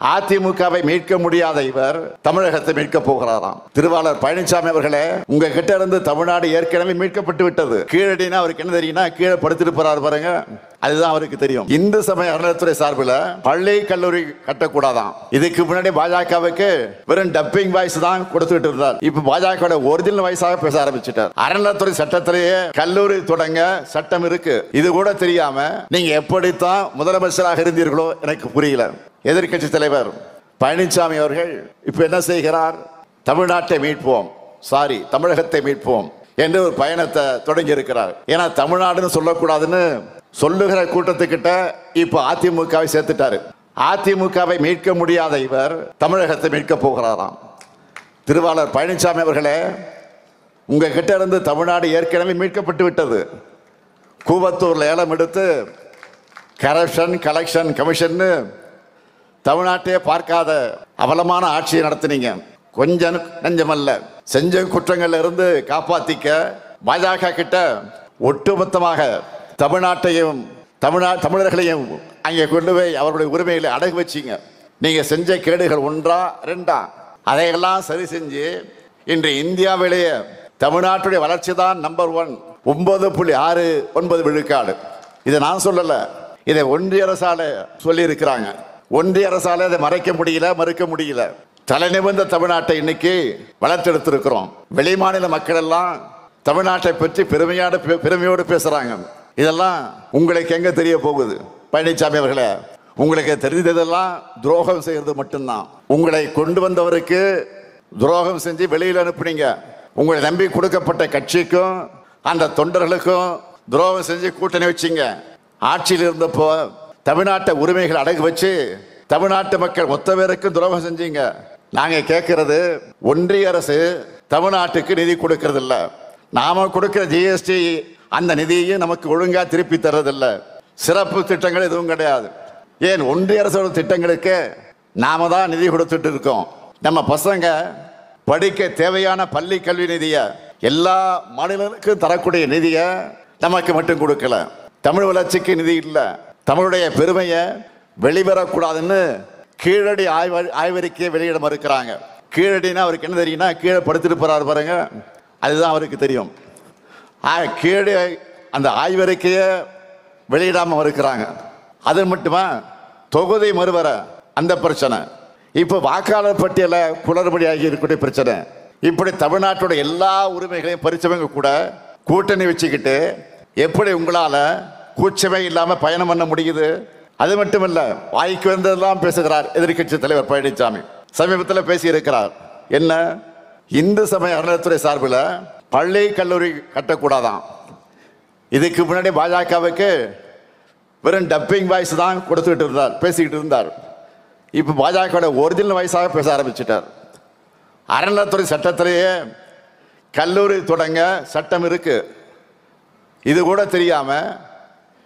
அதிமுகவை மீட்க முடியாத இவர் தமிழகத்தை மீட்க போகிறாராம். திருவாளர் பழனிசாமி அவர்களே, உங்க கிட்ட இருந்து தமிழ்நாடு ஏற்கனவே மீட்கப்பட்டு விட்டது. கீழடினா அவருக்கு என்ன தெரியும்னா, கீழே படுத்துட்டு போறாரு பாருங்க, அதுதான் அவருக்கு தெரியும். இந்து சமய அறநிலையத்துறை சார்பில் பள்ளி கல்லூரி கட்டக்கூடாதான். இதுக்கு முன்னாடி பாஜகவுக்கு வெறும் டப்பிங் வாய்ஸ் தான் கொடுத்துட்டு இருந்தார். இப்ப பாஜக ஒரிஜினல் வாய்ஸாக பேச ஆரம்பிச்சுட்டார். அறநிலையத்துறை சட்டத்திலேயே கல்லூரி தொடங்க சட்டம் இருக்கு. இது கூட தெரியாம நீங்க எப்படித்தான் முதலமைச்சராக இருந்தீர்களோ எனக்கு புரியல. எதிர்கட்சி தலைவர் பழனிசாமி அவர்கள் இப்ப என்ன செய்கிறார்? தமிழ்நாட்டை மீட்போம், தமிழகத்தை மீட்போம் என்று ஒரு பயணத்தை தொடங்கி இருக்கிறார். ஏன்னா தமிழ்நாடுன்னு சொல்லக்கூடாதுன்னு சொல்லுகிற கூட்டத்துக்கிட்ட இப்ப அதிமுகவை சேர்த்துட்டாரு. அதிமுகவை மீட்க முடியாத இவர் தமிழகத்தை மீட்க போகிறாராம். திருவாளர் பழனிசாமி அவர்களே, உங்க கிட்ட இருந்து தமிழ்நாடு ஏற்கனவே மீட்கப்பட்டு விட்டது. கூவத்தூர்ல ஏலம் எடுத்து கரப்ஷன் கலெக்ஷன் கமிஷன் தமிழ்நாட்டையே பார்க்காத அவலமான ஆட்சியை நடத்தினீங்க. கொஞ்சம் நஞ்சமல்ல, செஞ்ச குற்றங்கள்ல இருந்து காப்பாத்திக்க பாஜக கிட்ட ஒட்டுமொத்தமாக தமிழ்நாட்டையும் தமிழர்களையும் அங்கே கொண்டு போய் அவர்களுடைய உரிமைகளை அடகு வச்சிங்க. நீங்க செஞ்ச கேடுகள் ஒன்றா ரெண்டா, அதையெல்லாம் சரி செஞ்சு இன்று இந்தியாவிலேயே தமிழ்நாட்டுடைய வளர்ச்சி தான் நம்பர் 1, 9.69 விழுக்காடு. இதை நான் சொல்லல, இதை ஒன்றிய அரசால சொல்லி இருக்கிறாங்க. ஒன்றிய அரசால அதை மறுக்க முடியல. தலைநிமிர்ந்த தமிழ்நாட்டை இன்னைக்கு வளர்த்தெடுத்திருக்கிறோம். வெளிமாநில மக்கள் எல்லாம் தமிழ்நாட்டை பற்றி பெருமையோடு பேசுறாங்க. இதெல்லாம் உங்களுக்கு எங்க தெரிய போகுது? பழனிசாமி அவர்களே, உங்களுக்கு தெரிந்ததெல்லாம் துரோகம் செய்யறது மட்டும்தான். உங்களை கொண்டு வந்தவருக்கு துரோகம் செஞ்சு வெளியில் அனுப்புனீங்க. உங்களை நம்பி கொடுக்கப்பட்ட கட்சிக்கும் அந்த தொண்டர்களுக்கும் துரோகம் செஞ்சு கூட்டணி வச்சிங்க. ஆட்சியில் இருந்தப்போ தமிழ்நாட்டை உரிமைகள் அடகு வச்சு தமிழ்நாட்டு மக்கள் மொத்த பேருக்கும் துரோகம் செஞ்சீங்க. நாங்க கேட்கிறது, ஒன்றிய அரசு தமிழ்நாட்டுக்கு நிதி கொடுக்கறது இல்ல. நாம கொடுக்கிற ஜிஎஸ்டி அந்த நிதியையும் நமக்கு ஒழுங்கா திருப்பி தர்றதில்ல. சிறப்பு திட்டங்கள் எதுவும் கிடையாது. ஏன் ஒன்றிய அரசோட திட்டங்களுக்கு நாம தான் நிதி கொடுத்துட்டு இருக்கோம். நம்ம பசங்க படிக்க தேவையான பள்ளி கல்வி நிதியை எல்லா மாநிலங்களுக்கும் தரக்கூடிய நிதியை நமக்கு மட்டும் கொடுக்கல. தமிழ் வளர்ச்சிக்கு நிதி இல்லை. தமிழுடைய பெருமையை வெளிவரக்கூடாதுன்னு கீழடி ஆய்வறிக்கையை வெளியிட மறுக்கிறாங்க. கீழடினா அவருக்கு என்ன தெரியும்னா, கீழே படுத்துட்டு போறாரு பாருங்க, அதுதான் அவருக்கு தெரியும். கீழே அந்த ஆய்வறிக்கையை வெளியிடாம மறுக்கிறாங்க. அது மட்டுமா, தொகுதி மறுவர அந்த பிரச்சனை, இப்போ வாக்காளர் பட்டியல குளறுபடியாகி இருக்கக்கூடிய பிரச்சனை, இப்படி தமிழ்நாட்டோட எல்லா உரிமைகளையும் பறிச்சவங்க கூட கூட்டணி வச்சுக்கிட்டு எப்படி உங்களால கூச்சமே இல்லாம பயணம் பண்ண முடியுது? அது மட்டும் இல்ல, வாய்க்கு வந்ததெல்லாம் பேசுகிறார் எதிர்கட்சி தலைவர் பழனிசாமி. சமீபத்தில் பேசி இருக்கிறார். என்ன? இந்து சமய அறநிலையத்துறை சார்பில் பள்ளி கல்லூரி கட்டக்கூடாதான். இதுக்கு முன்னாடி பாஜகவுக்கு வெறும் டப்பிங் வாய்ஸ் தான் பேசிக்கிட்டு இருந்தார். இப்ப பாஜக ஒரிஜினல் வாய்ஸாக பேச ஆரம்பிச்சிட்டார். அறநிலையத்துறை சட்டத்திலேயே கல்லூரி தொடங்க சட்டம் இருக்கு. இது கூட தெரியாம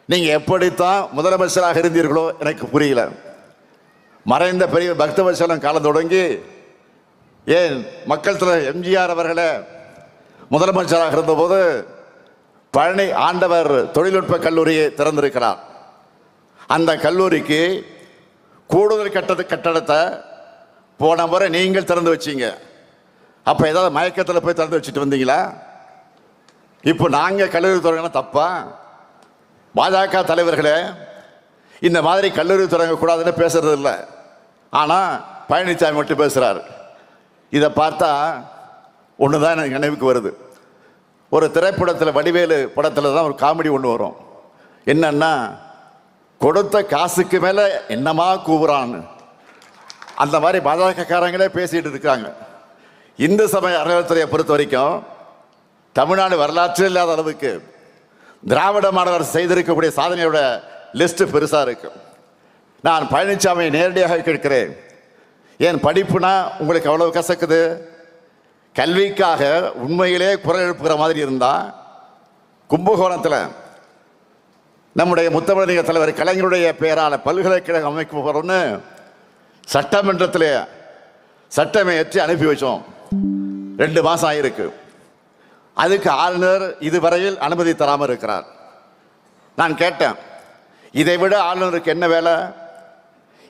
நீங்க எப்படித்தான் முதலமைச்சராக இருந்தீர்களோ எனக்கு புரியல. மறைந்த பெரிய பக்தவத்சலம் காலம் தொடங்கி ஏன் மக்கள் தலைவர் எம்ஜிஆர் அவர்களே முதலமைச்சராக இருந்தபோது பழனி ஆண்டவர் தொழில்நுட்ப கல்லூரியை திறந்திருக்கிறார். அந்த கல்லூரிக்கு கூடுதல் கட்டடத்தை போன முறை நீங்கள் திறந்து வச்சீங்க. அப்ப ஏதாவது மயக்கத்தில் போய் திறந்து வச்சுட்டு வந்தீங்களா? இப்போ நாங்க கல்லூரி தொடங்கினா தப்பா? பாஜக தலைவர்களே இந்த மாதிரி கல்லூரி தொடங்கக்கூடாதுன்னு பேசுறது இல்லை. ஆனால் பழனிசாமி மட்டும் பேசுகிறார். இதை பார்த்தா ஒன்று தான் எனக்கு நினைவுக்கு வருது. ஒரு திரைப்படத்தில், வடிவேலு படத்தில் தான் ஒரு காமெடி ஒன்று வரும். என்னன்னா, கொடுத்த காசுக்கு மேலே என்னமா கூவுறான்னு, அந்த மாதிரி பாஜகக்காரங்களே பேசிட்டு இருக்காங்க. இந்து சமய அறநிலையத்துறையை பொறுத்த வரைக்கும் தமிழ்நாடு வரலாற்றில் இல்லாத அளவுக்கு திராவிட மாடல் செய்திருக்கக்கூடிய சாதனையோட லிஸ்ட் பெருசா இருக்கு. நான் பழனிசாமியை நேரடியாக கேட்கிறேன், ஏன் படிப்புனா உங்களுக்கு அவ்வளவு கசக்குது? கல்விக்காக உண்மையிலே குரல் எழுப்புகிற மாதிரி இருந்தா, கும்பகோணத்தில் நம்முடைய முத்தமிழறிஞர் தலைவர் கலைஞருடைய பெயரான பல்கலைக்கழகம் அமைக்க போறோம்னு சட்டமன்றத்தில் சட்டமே ஏற்றி அனுப்பி வச்சோம். 2 மாசம் ஆயிருக்கு. அதுக்கு ஆளுநர் இதுவரையில் அனுமதி தராமல் இருக்கிறார். நான் கேட்டேன், இதை விட ஆளுநருக்கு என்ன வேலை?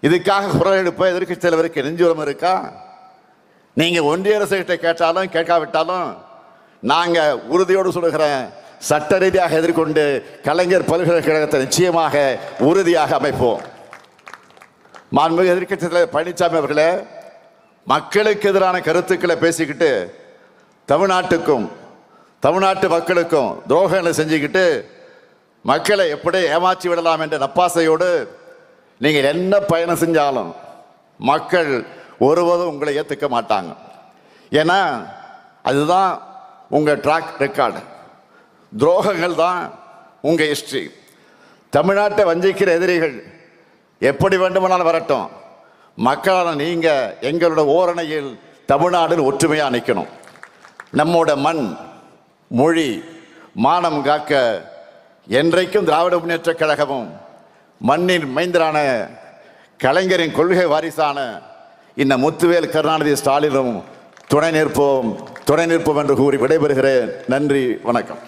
இதுக்காக குரல் எழுப்ப எதிர்க்கட்சி தலைவருக்கு நெஞ்சுரம் இருக்கா? நீங்க ஒன்றிய அரசு கிட்ட கேட்டாலும் கேட்காவிட்டாலும் நாங்க உறுதியோடு சொல்லுகிறேன், சட்ட ரீதியாக எதிர்கொண்டு கலைஞர் பல்கலைக்கழகத்தை நிச்சயமாக உறுதியாக அமைப்போம். மாண்புமிகு எதிர்க்கட்சி தலைவர் பழனிசாமி அவர்களே, மக்களுக்கு எதிரான கருத்துக்களை பேசிக்கிட்டு தமிழ்நாட்டுக்கும் தமிழ்நாட்டு மக்களுக்கும் துரோகங்களை செஞ்சுக்கிட்டு மக்களை எப்படி ஏமாற்றி விடலாம் என்ற நப்பாசையோடு நீங்கள் என்ன பயணம் செஞ்சாலும் மக்கள் ஒருவதும் உங்களை ஏற்றுக்க மாட்டாங்க. ஏன்னா அதுதான் உங்கள் ட்ராக் ரெக்கார்டு, துரோகங்கள் தான் உங்கள் ஹிஸ்ட்ரி. தமிழ்நாட்டை வஞ்சிக்கிற எதிரிகள் எப்படி வேண்டுமானாலும் வரட்டும், மக்களான நீங்கள் எங்களோட ஓரணையில் தமிழ்நாடு ஒற்றுமையாக நிற்கணும். நம்மோட மண், மொழி, மானம் காக்க என்றைக்கும் திராவிட முன்னேற்றக் கழகமும் மண்ணின் மைந்தரான கலைஞரின் கொள்கை வாரிசான இந்த முத்துவேல் கருணாநிதி ஸ்டாலினும் துணை நிற்போம் என்று கூறி விடைபெறுகிறேன். நன்றி, வணக்கம்.